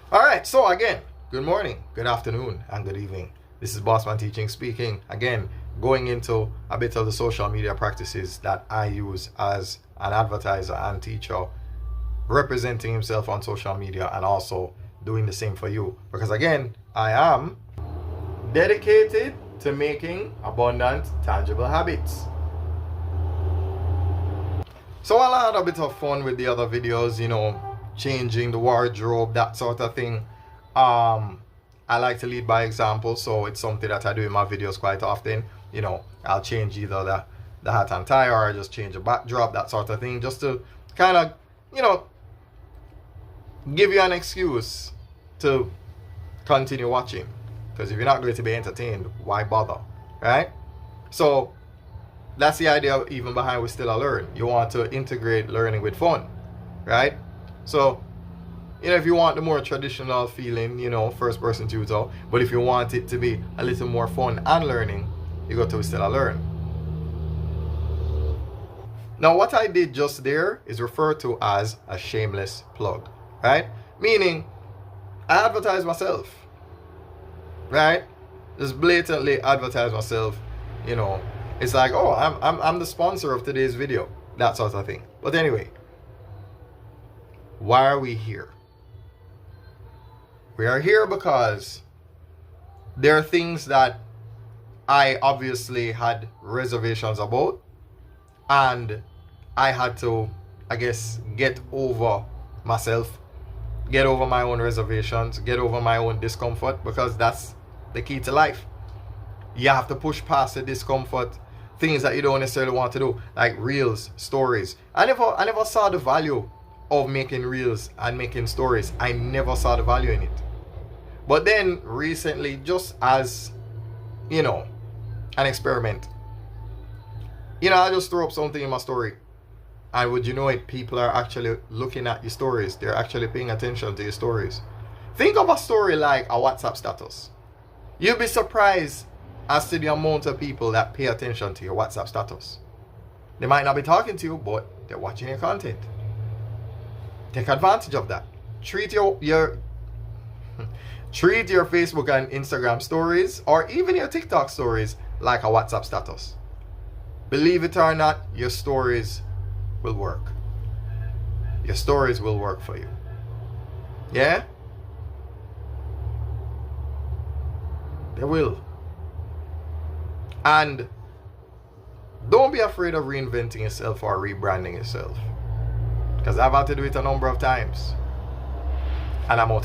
All right, so again, good morning, good afternoon, and good evening. This is Bossman Teaching speaking. Again, going into a bit of the social media practices that I use as an advertiser and teacher, representing himself on social media and also doing the same for you. Because again, I am dedicated to making abundant, tangible habits. So I had a bit of fun with the other videos, changing the wardrobe, that sort of thing. I like to lead by example, so it's something that I do in my videos quite often. I'll change either the hat and tie, or I just change the backdrop, that sort of thing, just to kind of, give you an excuse to continue watching. Because if you're not going to be entertained, why bother, right? So that's the idea even behind We Still Learn. You want to integrate learning with fun, right? So, if you want the more traditional feeling, first person tutor, but if you want it to be a little more fun and learning, you go to We Still Learn. Now, what I did just there is referred to as a shameless plug, right? Meaning, I advertise myself, right? Just blatantly advertise myself, It's like, oh, I'm the sponsor of today's video, that sort of thing. But anyway, why are we here? We are here because there are things that I obviously had reservations about, and I had to, get over myself, get over my own reservations, get over my own discomfort, because that's the key to life. You have to push past the discomfort, things that you don't necessarily want to do, like reels, stories. I never saw the value of making reels and making stories. I never saw the value in it. But then recently, just as an experiment, I just throw up something in my story, and would you know it, people are actually looking at your stories. They're actually paying attention to your stories. Think of a story like a WhatsApp status. You'll be surprised as to the amount of people that pay attention to your WhatsApp status. They might not be talking to you, but they're watching your content. Take advantage of that. Treat your Facebook and Instagram stories, or even your TikTok stories, like a WhatsApp status. Believe it or not, your stories will work. Your stories will work for you. Yeah? They will. And don't be afraid of reinventing yourself or rebranding yourself. Because I've had to do it a number of times. And I'm out.